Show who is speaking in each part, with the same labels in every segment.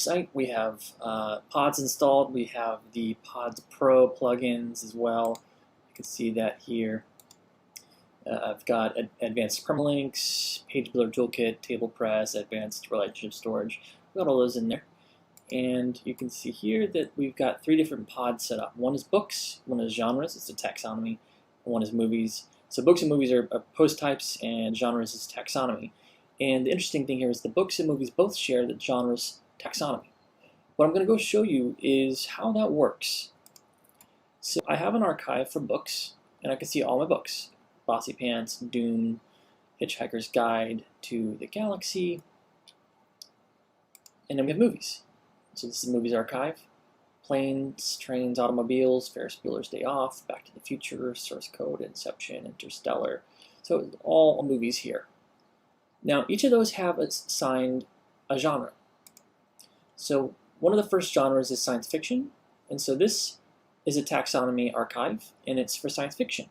Speaker 1: site. We have Pods installed. We have the Pods Pro plugins as well. You can see that here. I've got advanced permalinks, page builder toolkit, table press, advanced relationship storage. We've got all those in there. And you can see here that we've got 3 different pods set up. One is books, one is genres, it's a taxonomy, and one is movies. So books and movies are post types, and genres is taxonomy. And the interesting thing here is the books and movies both share the genres taxonomy. What I'm going to go show you is how that works. So I have an archive for books, and I can see all my books. Bossy Pants, Dune, Hitchhiker's Guide to the Galaxy, and then we have movies. So this is the movies archive. Planes, Trains, Automobiles, Ferris Bueller's Day Off, Back to the Future, Source Code, Inception, Interstellar. So all movies here. Now each of those have assigned a genre. So one of the first genres is science fiction, and so this is a taxonomy archive, and it's for science fiction.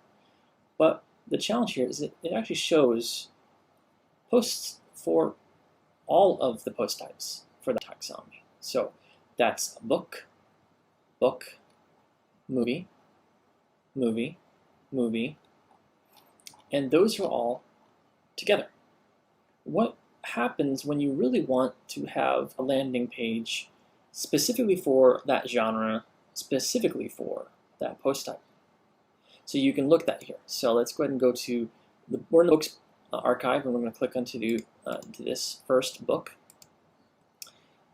Speaker 1: But the challenge here is that it actually shows posts for all of the post types for the taxonomy. So that's book, book, movie, movie, movie, and those are all together. What happens when you really want to have a landing page specifically for that genre, specifically for that post type? So you can look at that here. So let's go ahead and go to we're in the books archive, and we're going to click onto to this first book.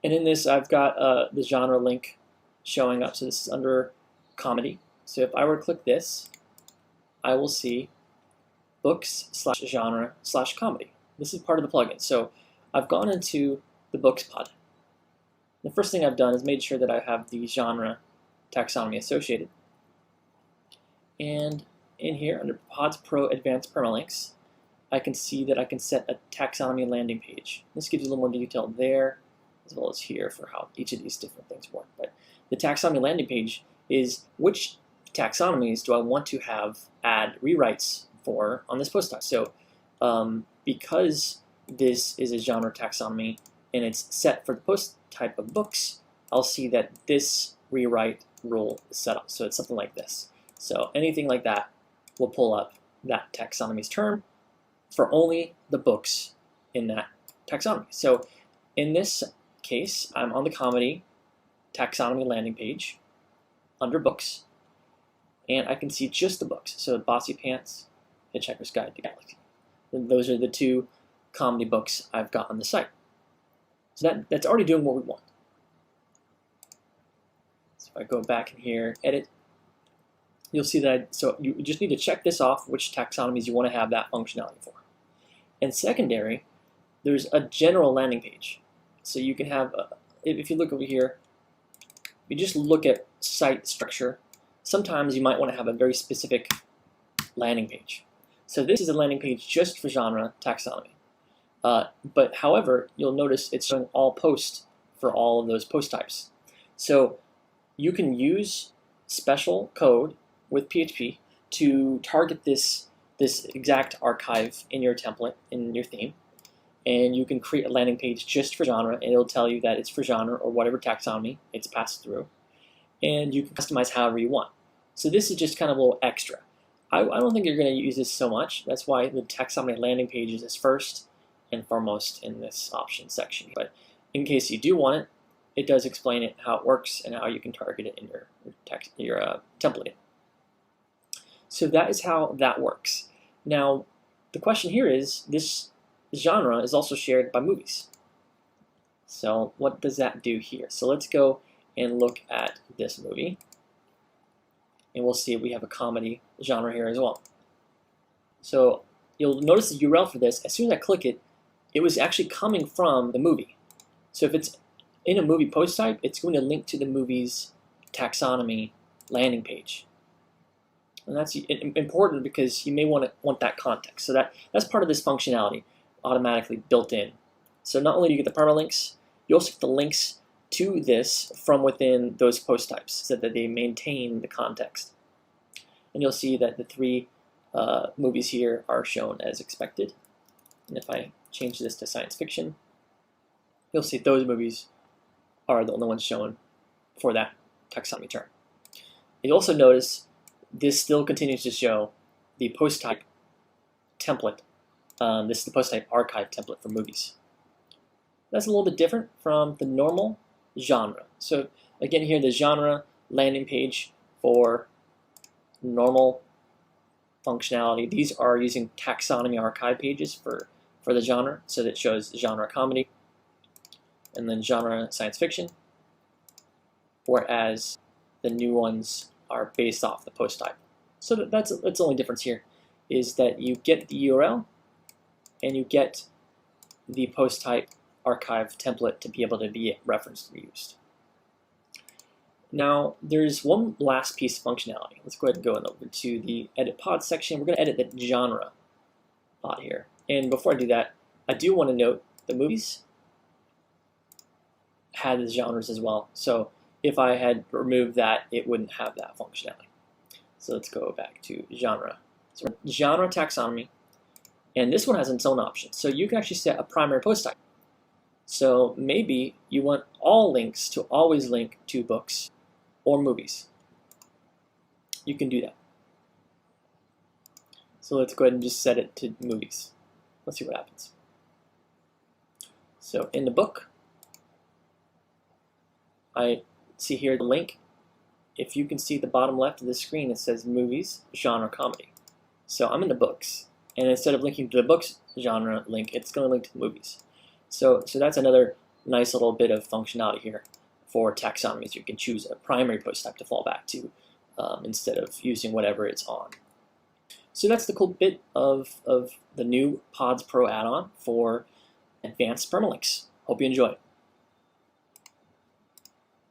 Speaker 1: And in this, I've got the genre link showing up. So this is under comedy. So if I were to click this, I will see books/genre/comedy. This is part of the plugin. So I've gone into the books pod. The first thing I've done is made sure that I have the genre taxonomy associated. And in here, under Pods Pro Advanced Permalinks, I can see that I can set a taxonomy landing page. This gives you a little more detail there, as well as here for how each of these different things work. But the taxonomy landing page is which taxonomies do I want to add rewrites for on this post type. So because this is a genre taxonomy and it's set for the post type of books, I'll see that this rewrite rule is set up. So it's something like this. So anything like that will pull up that taxonomy's term for only the books in that taxonomy. So in this case, I'm on the comedy taxonomy landing page under books, and I can see just the books. So Bossy Pants, Hitchhiker's Guide to the Galaxy. And those are the 2 comedy books I've got on the site. So that's already doing what we want. So if I go back in here, edit, you'll see that so you just need to check this off, which taxonomies you want to have that functionality for. And secondary, there's a general landing page. So you can have, if you look over here, you just look at site structure. Sometimes you might want to have a very specific landing page. So this is a landing page just for genre taxonomy. But however, you'll notice it's showing all posts for all of those post types. So you can use special code with PHP to target this exact archive in your template, in your theme, and you can create a landing page just for genre, and it'll tell you that it's for genre or whatever taxonomy it's passed through, and you can customize however you want. So this is just kind of a little extra. I don't think you're going to use this so much. That's why the taxonomy landing page is first and foremost in this options section. But in case you do want it, it does explain it, how it works, and how you can target it in your template. So that is how that works. Now, the question here is, this genre is also shared by movies. So what does that do here? So let's go and look at this movie. And we'll see if we have a comedy genre here as well. So you'll notice the URL for this. As soon as I click it, it was actually coming from the movie. So if it's in a movie post type, it's going to link to the movie's taxonomy landing page. And that's important because you may want that context. So that's part of this functionality automatically built in. So not only do you get the permalinks, you also get the links to this from within those post types so that they maintain the context. And you'll see that the 3 movies here are shown as expected. And if I change this to science fiction, you'll see those movies are the only ones shown for that taxonomy term. You'll also notice this still continues to show the post type template. This is the post type archive template for movies. That's a little bit different from the normal genre. So again, here the genre landing page for normal functionality. These are using taxonomy archive pages for the genre, so that shows genre comedy and then genre science fiction, whereas the new ones are based off the post type. So that's the only difference here, is that you get the URL and you get the post type archive template to be able to be referenced and used. Now, there's one last piece of functionality. Let's go ahead and go over to the edit pod section. We're going to edit the genre pod here. And before I do that, I do want to note the movies had the genres as well. So if I had removed that, it wouldn't have that functionality. So let's go back to genre. So genre taxonomy, and this one has its own options. So you can actually set a primary post type. So maybe you want all links to always link to books or movies. You can do that. So let's go ahead and just set it to movies. Let's see what happens. So in the book, I see here the link. If you can see the bottom left of the screen, it says movies, genre comedy. So I'm in the books, and instead of linking to the books genre link, it's going to link to the movies. So that's another nice little bit of functionality here for taxonomies. You can choose a primary post type to fall back to instead of using whatever it's on. So that's the cool bit of the new Pods Pro add-on for advanced permalinks. Hope you enjoy.